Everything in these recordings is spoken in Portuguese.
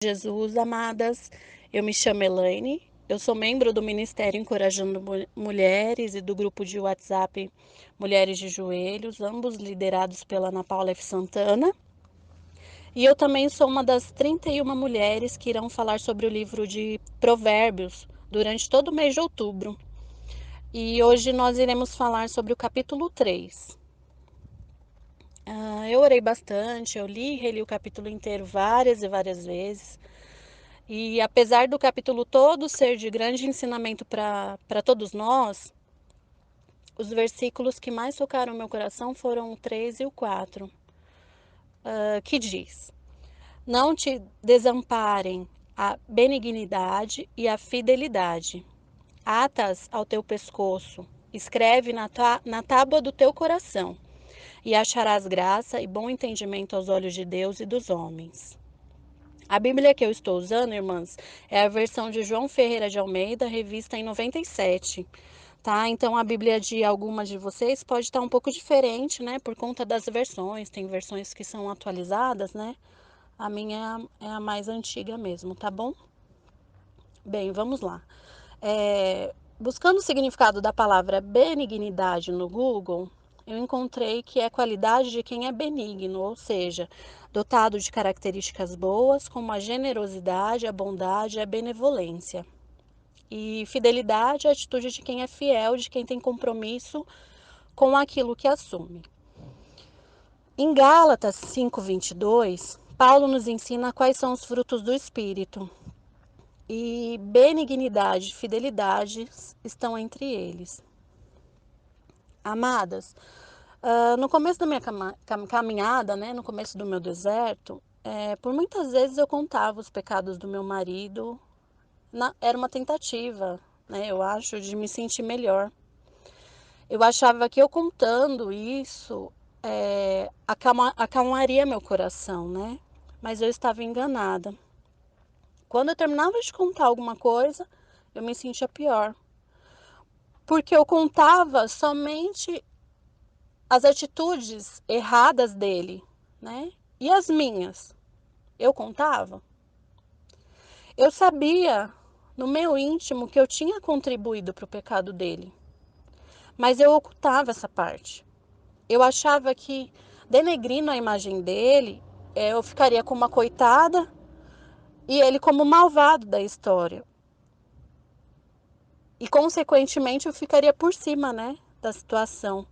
Jesus, amadas, eu me chamo Elaine, eu sou membro do Ministério Encorajando Mulheres e do grupo de WhatsApp Mulheres de Joelhos, ambos liderados pela Ana Paula F. Santana. E eu também sou uma das 31 mulheres que irão falar sobre o livro de Provérbios durante todo o mês de outubro. E hoje nós iremos falar sobre o capítulo 3. Eu orei bastante, eu li e reli o capítulo inteiro várias e várias vezes. E apesar do capítulo todo ser de grande ensinamento para todos nós, os versículos que mais tocaram meu coração foram o 3 e o 4, que diz: Não te desamparem a benignidade e a fidelidade. Atas ao teu pescoço, escreve na tábua do teu coração, e acharás graça e bom entendimento aos olhos de Deus e dos homens. A Bíblia que eu estou usando, irmãs, é a versão de João Ferreira de Almeida, revista em 97, tá? Então a Bíblia de algumas de vocês pode estar um pouco diferente, né? Por conta das versões, tem versões que são atualizadas, né? A minha é a mais antiga mesmo, tá bom? Bem, vamos lá. Buscando o significado da palavra benignidade no Google, eu encontrei que é qualidade de quem é benigno, ou seja, dotado de características boas, como a generosidade, a bondade e a benevolência. E fidelidade é a atitude de quem é fiel, de quem tem compromisso com aquilo que assume. Em Gálatas 5:22, Paulo nos ensina quais são os frutos do Espírito. E benignidade e fidelidade estão entre eles. Amadas, no começo da minha caminhada, né, no começo do meu deserto, por muitas vezes eu contava os pecados do meu marido. Era uma tentativa, né, eu acho, de me sentir melhor. Eu achava que eu contando isso acalmaria meu coração, né? Mas eu estava enganada. Quando eu terminava de contar alguma coisa, eu me sentia pior. Porque eu contava somente as atitudes erradas dele, né? E as minhas? Eu contava? Eu sabia no meu íntimo que eu tinha contribuído para o pecado dele, mas eu ocultava essa parte. Eu achava que, denegrindo a imagem dele, eu ficaria como uma coitada e ele como malvado da história. E, consequentemente, eu ficaria por cima, né, da situação.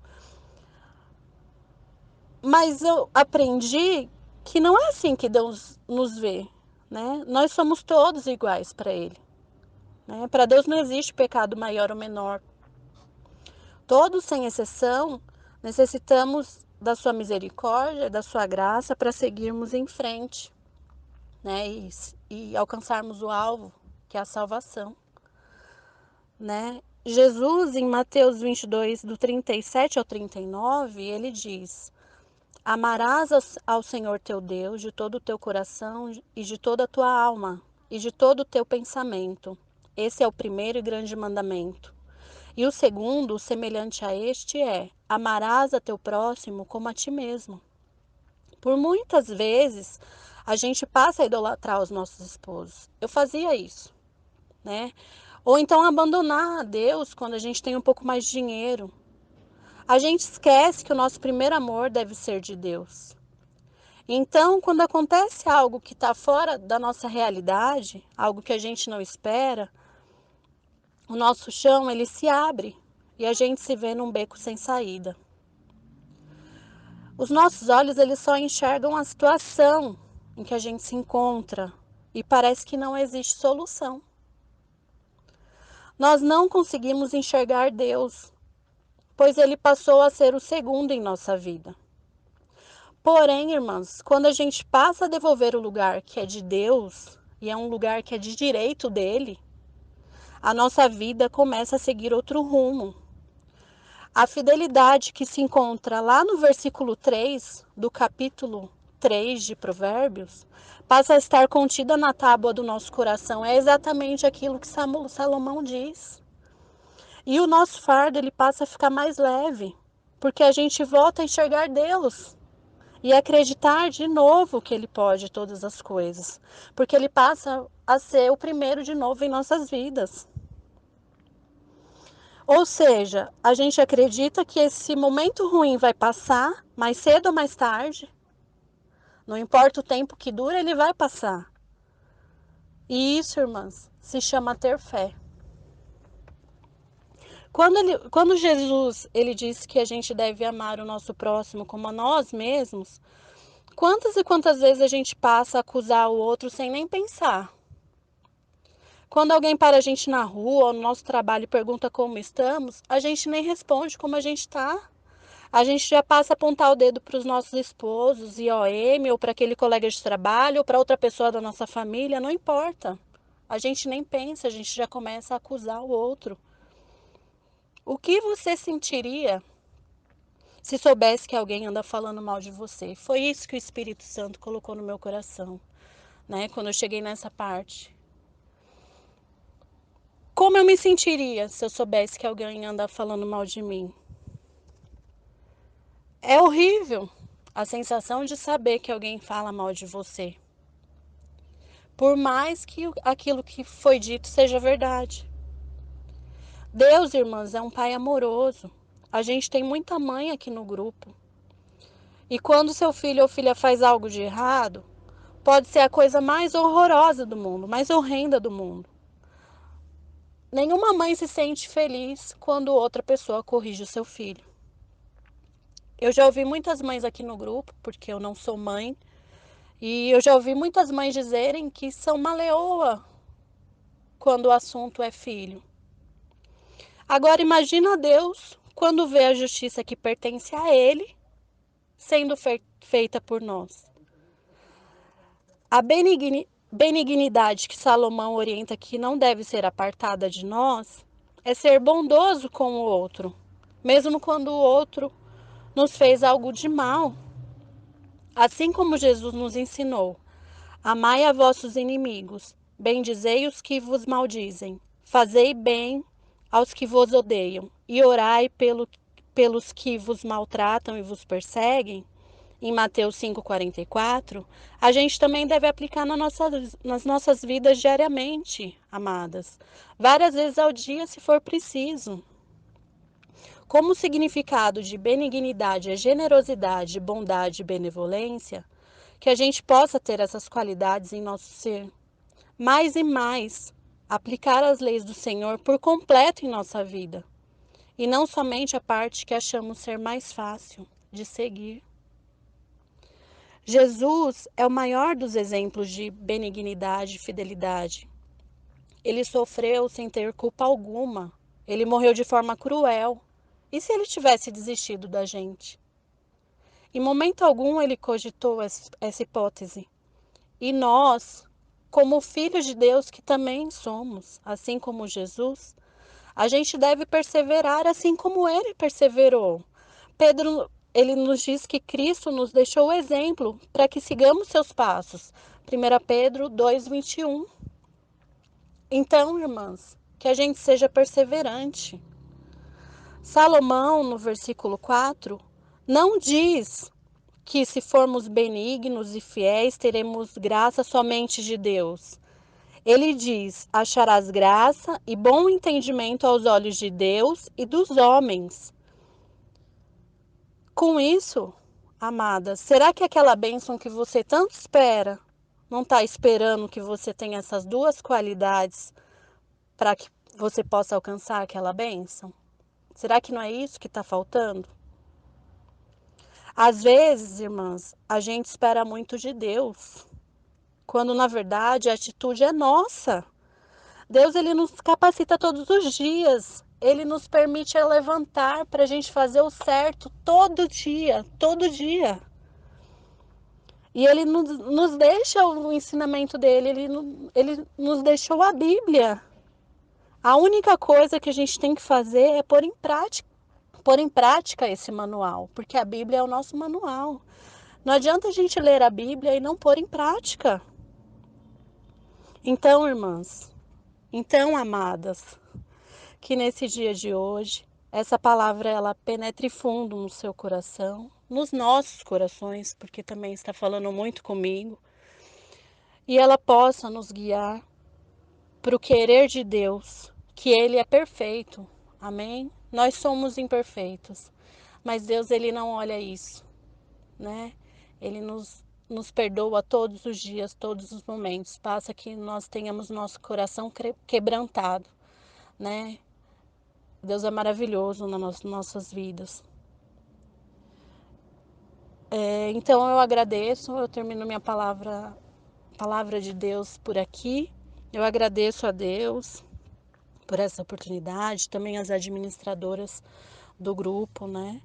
Mas eu aprendi que não é assim que Deus nos vê, né? Nós somos todos iguais para Ele, né? Para Deus não existe pecado maior ou menor. Todos, sem exceção, necessitamos da sua misericórdia, da sua graça para seguirmos em frente, né? E alcançarmos o alvo, que é a salvação, né? Jesus, em Mateus 22, do 37 ao 39, ele diz: Amarás ao Senhor teu Deus de todo o teu coração e de toda a tua alma e de todo o teu pensamento. Esse é o primeiro e grande mandamento. E o segundo, semelhante a este, é: amarás a teu próximo como a ti mesmo. Por muitas vezes, a gente passa a idolatrar os nossos esposos. Eu fazia isso, né? Ou então abandonar a Deus quando a gente tem um pouco mais de dinheiro. A gente esquece que o nosso primeiro amor deve ser de Deus. Então, quando acontece algo que está fora da nossa realidade, algo que a gente não espera, o nosso chão ele se abre e a gente se vê num beco sem saída. Os nossos olhos eles só enxergam a situação em que a gente se encontra e parece que não existe solução. Nós não conseguimos enxergar Deus, pois Ele passou a ser o segundo em nossa vida. Porém, irmãs, quando a gente passa a devolver o lugar que é de Deus, e é um lugar que é de direito dele, a nossa vida começa a seguir outro rumo. A fidelidade que se encontra lá no versículo 3 do capítulo 3 de Provérbios, passa a estar contida na tábua do nosso coração. É exatamente aquilo que Salomão diz. E o nosso fardo ele passa a ficar mais leve, porque a gente volta a enxergar Deus. e acreditar de novo que Ele pode todas as coisas, porque Ele passa a ser o primeiro de novo em nossas vidas. Ou seja, a gente acredita que esse momento ruim vai passar, mais cedo ou mais tarde, não importa o tempo que dura, ele vai passar. E isso, irmãs, se chama ter fé. Quando Jesus ele disse que a gente deve amar o nosso próximo como a nós mesmos, quantas e quantas vezes a gente passa a acusar o outro sem nem pensar? Quando alguém para a gente na rua ou no nosso trabalho e pergunta como estamos, a gente nem responde como a gente está. A gente já passa a apontar o dedo para os nossos esposos, IOM, ou para aquele colega de trabalho, ou para outra pessoa da nossa família, não importa. A gente nem pensa, a gente já começa a acusar o outro. O que você sentiria se soubesse que alguém anda falando mal de você? Foi isso que o Espírito Santo colocou no meu coração, né? Quando eu cheguei nessa parte. Como eu me sentiria se eu soubesse que alguém anda falando mal de mim? É horrível a sensação de saber que alguém fala mal de você. Por mais que aquilo que foi dito seja verdade. Deus, irmãs, é um pai amoroso. A gente tem muita mãe aqui no grupo. E quando seu filho ou filha faz algo de errado, pode ser a coisa mais horrorosa do mundo, mais horrenda do mundo. Nenhuma mãe se sente feliz quando outra pessoa corrige o seu filho. Eu já ouvi muitas mães aqui no grupo, porque eu não sou mãe, e eu já ouvi muitas mães dizerem que são uma leoa quando o assunto é filho. Agora imagina Deus quando vê a justiça que pertence a Ele sendo feita por nós. A benignidade que Salomão orienta que não deve ser apartada de nós é ser bondoso com o outro, mesmo quando o outro nos fez algo de mal. Assim como Jesus nos ensinou, amai a vossos inimigos, bendizei os que vos maldizem, fazei bem aos que vos odeiam e orai pelos que vos maltratam e vos perseguem, em Mateus 5,44, a gente também deve aplicar nas nossas vidas diariamente, amadas. Várias vezes ao dia, se for preciso. Como o significado de benignidade é generosidade, bondade e benevolência, que a gente possa ter essas qualidades em nosso ser. Mais e mais, aplicar as leis do Senhor por completo em nossa vida. E não somente a parte que achamos ser mais fácil de seguir. Jesus é o maior dos exemplos de benignidade e fidelidade. Ele sofreu sem ter culpa alguma. Ele morreu de forma cruel. E se ele tivesse desistido da gente? Em momento algum ele cogitou essa hipótese. E nós, como filhos de Deus que também somos, assim como Jesus, a gente deve perseverar assim como ele perseverou. Pedro, ele nos diz que Cristo nos deixou o exemplo para que sigamos seus passos. 1 Pedro 2,21. Então, irmãs, que a gente seja perseverante. Salomão, no versículo 4, não diz que se formos benignos e fiéis, teremos graça somente de Deus. Ele diz: acharás graça e bom entendimento aos olhos de Deus e dos homens. Com isso, amada, será que aquela bênção que você tanto espera não está esperando que você tenha essas duas qualidades para que você possa alcançar aquela bênção? Será que não é isso que está faltando? Às vezes, irmãs, a gente espera muito de Deus, quando na verdade a atitude é nossa. Deus ele nos capacita todos os dias. Ele nos permite levantar para a gente fazer o certo todo dia, todo dia. E ele nos deixa o ensinamento dele, ele nos deixou a Bíblia. A única coisa que a gente tem que fazer é pôr em prática esse manual, porque a Bíblia é o nosso manual. Não adianta a gente ler a Bíblia e não pôr em prática. Então, irmãs, então, amadas, que nesse dia de hoje, essa palavra ela penetre fundo no seu coração, nos nossos corações, porque também está falando muito comigo, e ela possa nos guiar para o querer de Deus, que Ele é perfeito, amém? Nós somos imperfeitos, mas Deus, Ele não olha isso, né? Ele nos perdoa todos os dias, todos os momentos, basta que nós tenhamos nosso coração quebrantado, né? Deus é maravilhoso nas nossas vidas. Então eu agradeço, eu termino minha palavra de Deus por aqui. Eu agradeço a Deus por essa oportunidade, também as administradoras do grupo, né?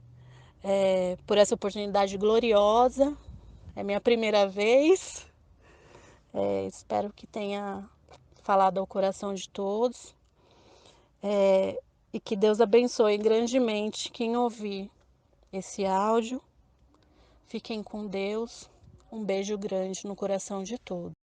Por essa oportunidade gloriosa. É minha primeira vez. Espero que tenha falado ao coração de todos. E que Deus abençoe grandemente quem ouvir esse áudio. Fiquem com Deus. Um beijo grande no coração de todos.